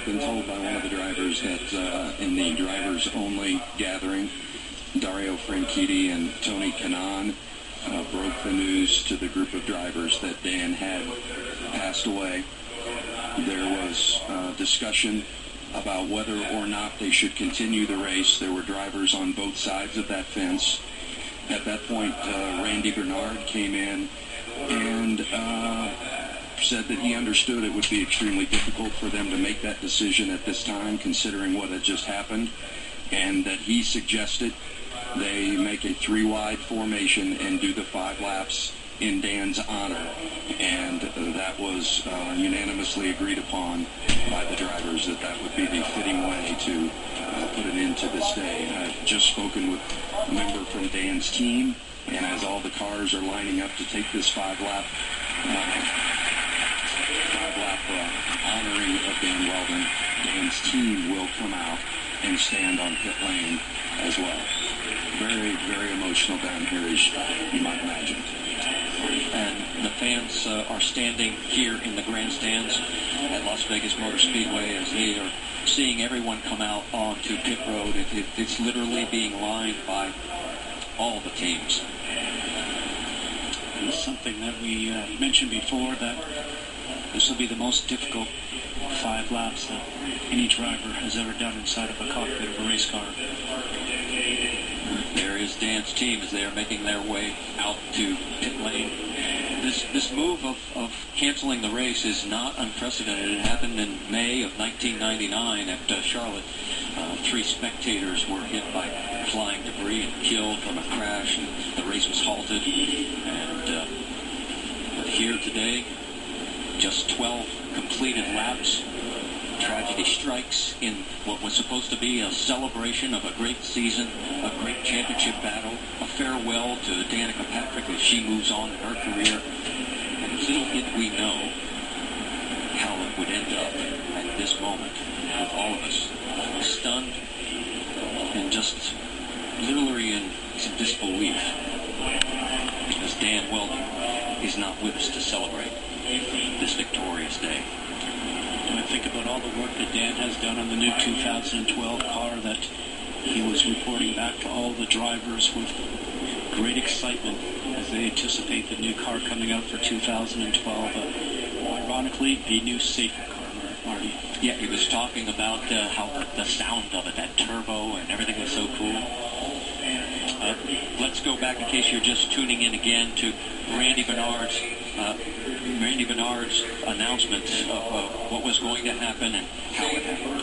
I've been told by one of the drivers that in the drivers-only gathering, Dario Franchitti and Tony Kanaan broke the news to the group of drivers that Dan had passed away. There was discussion about whether or not they should continue the race. There were drivers on both sides of that fence. At that point, Randy Bernard came in and said that he understood it would be extremely difficult for them to make that decision at this time, considering what had just happened, and that he suggested they make a 3-wide formation and do the 5 laps in Dan's honor. And that was unanimously agreed upon by the drivers, that that would be the fitting way to put an end to this day. And I've just spoken with a member from Dan's team, and as all the cars are lining up to take this 5-lap honoring of Dan Wheldon, Dan's team will come out and stand on pit lane as well. Very, very emotional down here, as you might imagine. And the fans are standing here in the grandstands at Las Vegas Motor Speedway as they are seeing everyone come out onto pit road. It's literally being lined by all the teams. It's something that we mentioned before, that this will be the most difficult 5 laps that any driver has ever done inside of a cockpit of a race car. There is Dan's team as they are making their way out to pit lane. This move of canceling the race is not unprecedented. It happened in May of 1999 at Charlotte. 3 spectators were hit by flying debris and killed from a crash, and the race was halted. And here today, just 12 completed laps. Tragedy strikes in what was supposed to be a celebration of a great season, a great championship battle, a farewell to Danica Patrick as she moves on in her career. And little did we know how it would end up at this moment, with all of us stunned and just literally in some disbelief, because Dan Wheldon is not with us to celebrate this victorious day. And I think about all the work that Dan has done on the new 2012 car, that he was reporting back to all the drivers with great excitement as they anticipate the new car coming out for 2012. Ironically, a new, safer car, Marty. Yeah, he was talking about how the sound of it, that turbo and everything was so cool. Let's go back, in case you're just tuning in again, to Randy Bernard's announcement of what was going to happen and how it happened.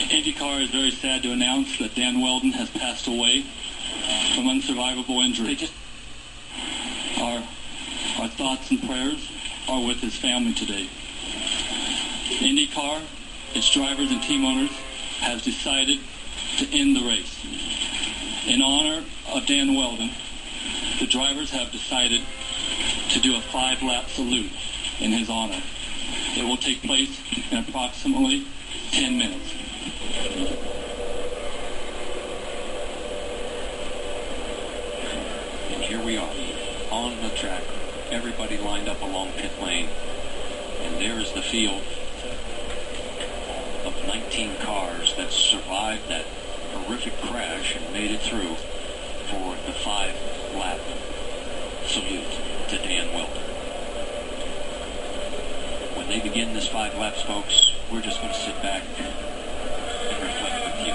IndyCar is very sad to announce that Dan Wheldon has passed away from unsurvivable injury. Our thoughts and prayers are with his family today. IndyCar, its drivers and team owners, has decided to end the race. In honor of Dan Wheldon, the drivers have decided to do a 5-lap salute in his honor. It will take place in approximately 10 minutes. And here we are, on the track, everybody lined up along pit lane, and there is the field of 19 cars that survived that horrific crash and made it through for the 5-lap salute to Dan Wheldon. When they begin this 5 laps, folks, we're just going to sit back and reflect with you.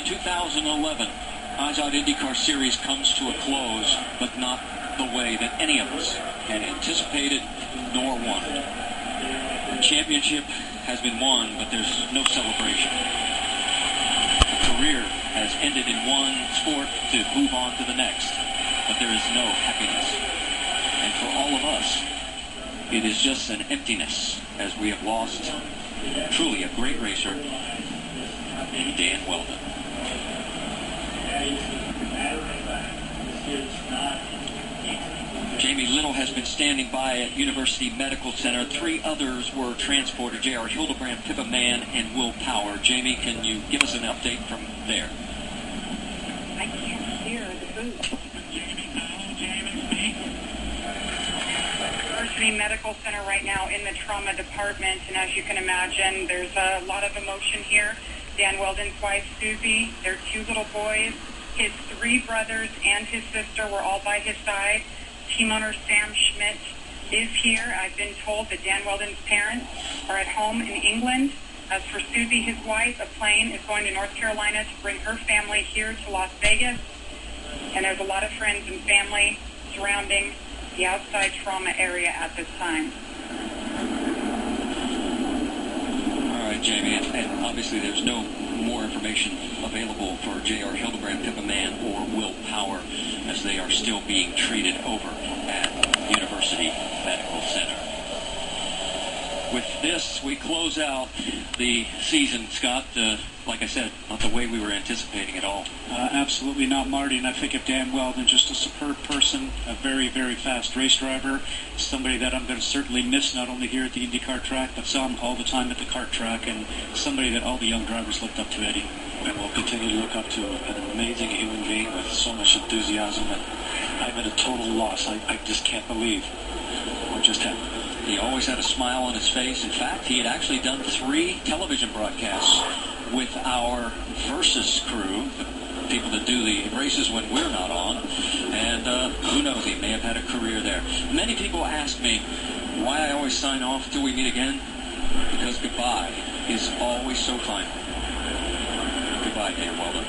2011 IZOD INDYCAR Series comes to a close, but not the way that any of us had anticipated nor wanted. The championship has been won, but there's no celebration. A career has ended in one sport to move on to the next, but there is no happiness. And for all of us, it is just an emptiness as we have lost truly a great racer in Dan Wheldon. Jamie Little has been standing by at University Medical Center. 3 others were transported, J.R. Hildebrand, Pippa Mann, and Will Power. Jamie, can you give us an update from there? I can't hear the booth. University Medical Center right now in the trauma department, and as you can imagine, there's a lot of emotion here. Dan Wheldon's wife, Susie, their 2 little boys, his 3 brothers, and his sister were all by his side. Team owner Sam Schmidt is here. I've been told that Dan Wheldon's parents are at home in England. As for Susie, his wife, a plane is going to North Carolina to bring her family here to Las Vegas. And there's a lot of friends and family surrounding the outside trauma area at this time. All right, Jamie, and obviously there's no more information available for J.R. Hildebrand, Pippa Mann, or Will Power as they are still being treated over at University Medical Center. With this, we close out the season, Scott. Like I said, not the way we were anticipating at all. Absolutely not, Marty. And I think of Dan Wheldon, just a superb person, a very, very fast race driver, somebody that I'm going to certainly miss not only here at the IndyCar track, but saw him all the time at the kart track, and somebody that all the young drivers looked up to, Eddie. And will continue to look up to an amazing human being with so much enthusiasm. And I'm at a total loss. I just can't believe what just happened. He always had a smile on his face. In fact, he had actually done 3 television broadcasts with our Versus crew, the people that do the races when we're not on. And who knows, he may have had a career there. Many people ask me why I always sign off till we meet again. Because goodbye is always so final. Goodbye, Dan Wheldon.